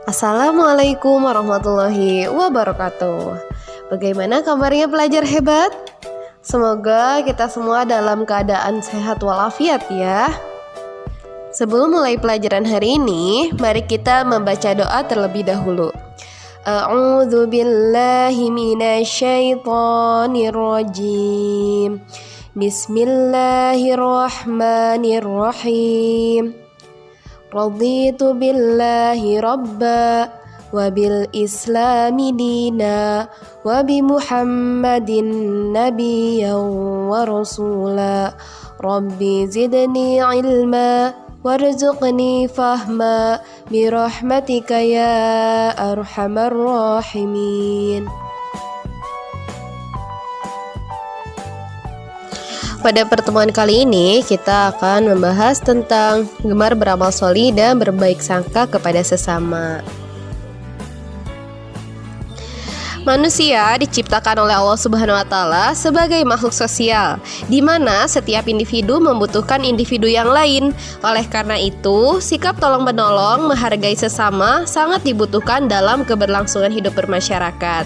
Assalamualaikum warahmatullahi wabarakatuh. Bagaimana kabarnya pelajar hebat? Semoga kita semua dalam keadaan sehat walafiat ya. Sebelum mulai pelajaran hari ini, mari kita membaca doa terlebih dahulu. A'udzu billahi minasyaitonir rajim. Bismillahirrahmanirrahim. Raditu billahi rabba wa bil islami dina wa bi muhammadin nabiyyan wa rasula. Rabbi zidni ilma warzuqni fahma bi rahmatika ya arhamar rahimin. Pada pertemuan kali ini kita akan membahas tentang gemar beramal sholih dan berbaik sangka kepada sesama. Manusia diciptakan oleh Allah Subhanahu wa Ta'ala sebagai makhluk sosial, di mana setiap individu membutuhkan individu yang lain. Oleh karena itu, sikap tolong-menolong, menghargai sesama sangat dibutuhkan dalam keberlangsungan hidup bermasyarakat.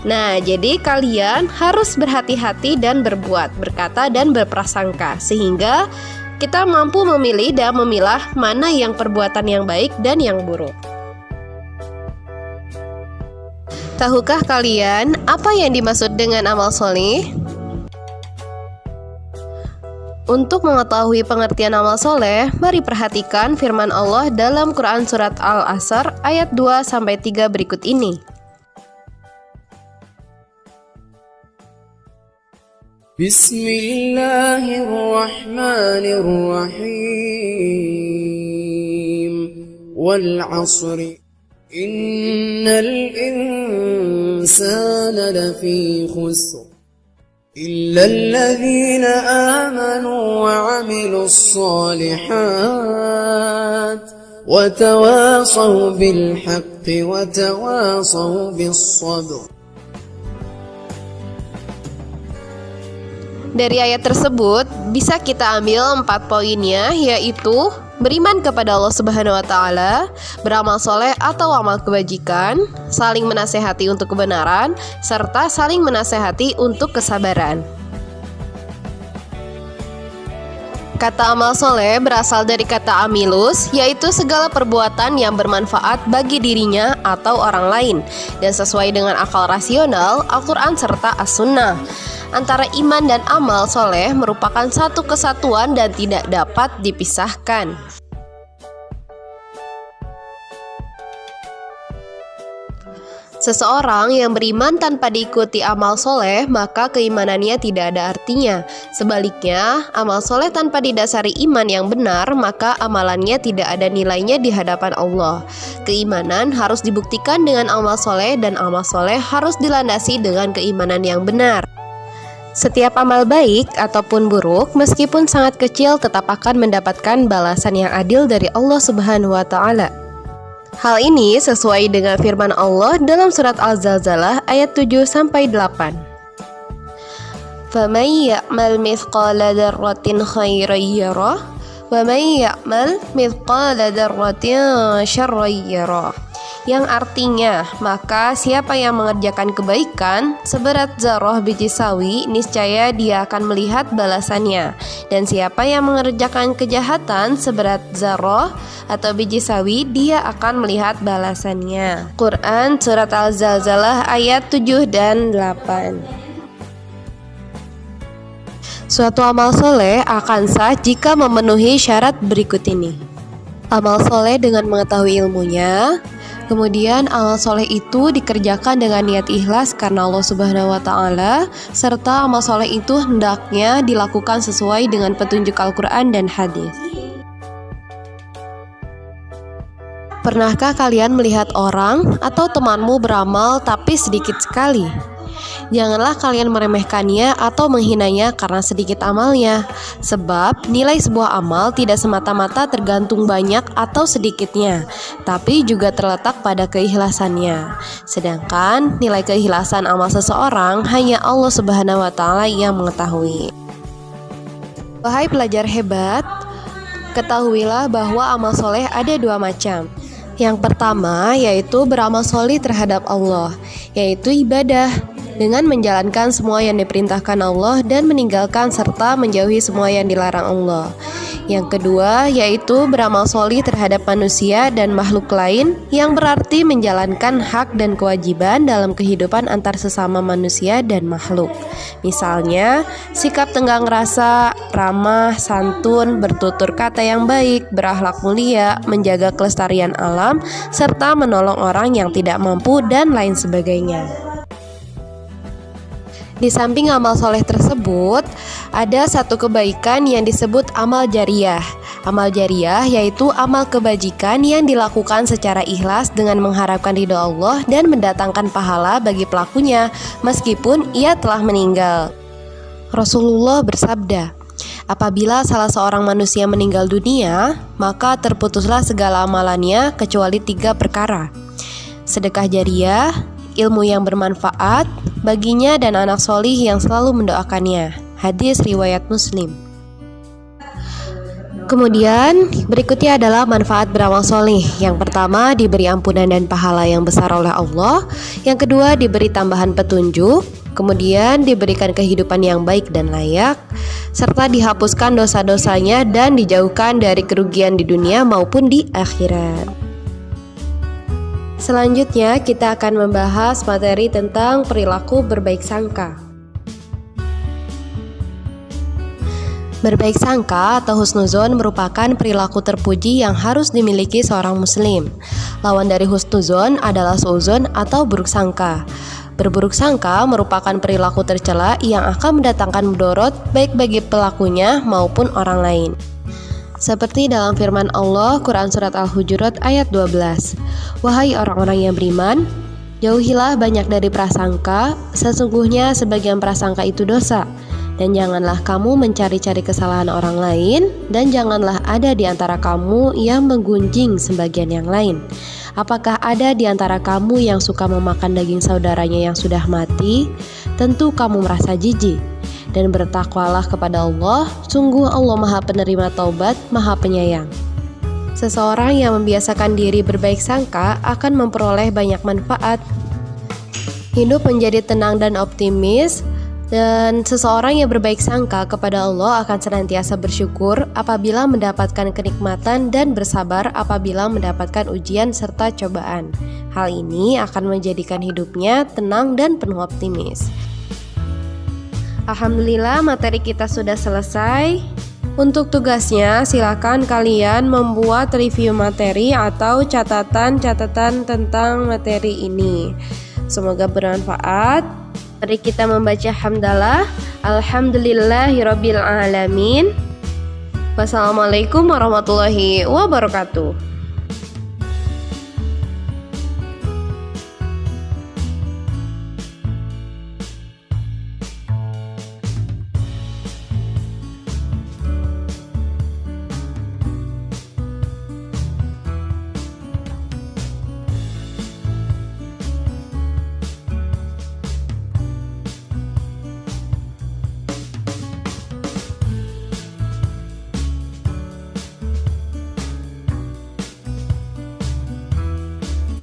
Nah, jadi kalian harus berhati-hati dan berbuat, berkata dan berprasangka, sehingga kita mampu memilih dan memilah mana yang perbuatan yang baik dan yang buruk. Tahukah kalian apa yang dimaksud dengan amal soleh? Untuk mengetahui pengertian amal soleh, mari perhatikan firman Allah dalam Quran Surat Al-Asr ayat 2-3 berikut ini. Bismillahirrahmanirrahim. Wal 'asri innal insana lafi khusr illa alladhina amanu wa 'amilus solihat wa tawasaw bil haqqi wa tawasaw bis sabr. Dari ayat tersebut bisa kita ambil 4 poinnya, yaitu beriman kepada Allah Subhanahu wa Ta'ala, beramal soleh atau amal kebajikan, saling menasehati untuk kebenaran, serta saling menasehati untuk kesabaran. Kata amal soleh berasal dari kata amilus, yaitu segala perbuatan yang bermanfaat bagi dirinya atau orang lain, dan sesuai dengan akal rasional, Al-Quran serta As-Sunnah. Antara iman dan amal soleh merupakan satu kesatuan dan tidak dapat dipisahkan. Seseorang yang beriman tanpa diikuti amal soleh, maka keimanannya tidak ada artinya. Sebaliknya, amal soleh tanpa didasari iman yang benar, maka amalannya tidak ada nilainya di hadapan Allah. Keimanan harus dibuktikan dengan amal soleh, dan amal soleh harus dilandasi dengan keimanan yang benar. Setiap amal baik ataupun buruk, meskipun sangat kecil, tetap akan mendapatkan balasan yang adil dari Allah Subhanahu wa Ta'ala. Hal ini sesuai dengan firman Allah dalam surat Al-Zalzalah ayat 7-8. فَمَنْ يَعْمَلْ مِثْقَالَ ذَرَّةٍ خَيْرًا يَرَهُ وَمَنْ يَعْمَلْ مِثْقَالَ ذَرَّةٍ شَرًّا يَرَهُ. Yang artinya, maka siapa yang mengerjakan kebaikan seberat zarah biji sawi, niscaya dia akan melihat balasannya. Dan siapa yang mengerjakan kejahatan seberat zarah atau biji sawi, dia akan melihat balasannya. Quran Surat Al-Zalzalah ayat 7 dan 8. Suatu amal soleh akan sah jika memenuhi syarat berikut ini. Amal soleh dengan mengetahui ilmunya. Kemudian amal soleh itu dikerjakan dengan niat ikhlas karena Allah Subhanahu wa Ta'ala, serta amal soleh itu hendaknya dilakukan sesuai dengan petunjuk Al-Quran dan hadis. Pernahkah kalian melihat orang atau temanmu beramal tapi sedikit sekali? Janganlah kalian meremehkannya atau menghinanya karena sedikit amalnya, sebab nilai sebuah amal tidak semata-mata tergantung banyak atau sedikitnya, tapi juga terletak pada keikhlasannya. Sedangkan nilai keikhlasan amal seseorang hanya Allah Subhanahu wa Ta'ala yang mengetahui. Wahai pelajar hebat, ketahuilah bahwa amal soleh ada 2 macam. Yang pertama yaitu beramal sholih terhadap Allah, yaitu ibadah dengan menjalankan semua yang diperintahkan Allah dan meninggalkan serta menjauhi semua yang dilarang Allah. Yang kedua yaitu beramal sholih terhadap manusia dan makhluk lain, yang berarti menjalankan hak dan kewajiban dalam kehidupan antar sesama manusia dan makhluk. Misalnya, sikap tenggang rasa, ramah, santun, bertutur kata yang baik, berakhlak mulia, menjaga kelestarian alam, serta menolong orang yang tidak mampu dan lain sebagainya. Di samping amal soleh tersebut, ada satu kebaikan yang disebut amal jariyah. Amal jariyah yaitu amal kebajikan yang dilakukan secara ikhlas dengan mengharapkan ridho Allah dan mendatangkan pahala bagi pelakunya meskipun ia telah meninggal. Rasulullah bersabda, apabila salah seorang manusia meninggal dunia, maka terputuslah segala amalannya kecuali 3 perkara: sedekah jariyah, ilmu yang bermanfaat baginya, dan anak solih yang selalu mendoakannya. Hadis riwayat Muslim. Kemudian berikutnya adalah manfaat beramal solih. Yang pertama, diberi ampunan dan pahala yang besar oleh Allah. Yang kedua, diberi tambahan petunjuk. Kemudian diberikan kehidupan yang baik dan layak, serta dihapuskan dosa-dosanya dan dijauhkan dari kerugian di dunia maupun di akhirat. Selanjutnya kita akan membahas materi tentang perilaku berbaik sangka. Berbaik sangka atau husnuzon merupakan perilaku terpuji yang harus dimiliki seorang muslim. Lawan dari husnuzon adalah suuzon atau buruk sangka. Berburuk sangka merupakan perilaku tercela yang akan mendatangkan mudarat baik bagi pelakunya maupun orang lain. Seperti dalam firman Allah, Quran Surat Al-Hujurat ayat 12. Wahai orang-orang yang beriman, jauhilah banyak dari prasangka, sesungguhnya sebagian prasangka itu dosa. Dan janganlah kamu mencari-cari kesalahan orang lain, dan janganlah ada di antara kamu yang menggunjing sebagian yang lain. Apakah ada di antara kamu yang suka memakan daging saudaranya yang sudah mati? Tentu kamu merasa jijik. Dan bertakwalah kepada Allah, sungguh Allah Maha Penerima Taubat, Maha Penyayang. Seseorang yang membiasakan diri berbaik sangka akan memperoleh banyak manfaat. Hidup menjadi tenang dan optimis, dan seseorang yang berbaik sangka kepada Allah akan senantiasa bersyukur apabila mendapatkan kenikmatan dan bersabar apabila mendapatkan ujian serta cobaan. Hal ini akan menjadikan hidupnya tenang dan penuh optimis. Alhamdulillah, materi kita sudah selesai. Untuk tugasnya, silakan kalian membuat review materi atau catatan-catatan tentang materi ini. Semoga bermanfaat. Mari kita membaca hamdalah. Alhamdulillahirabbil alamin. Wassalamualaikum warahmatullahi wabarakatuh.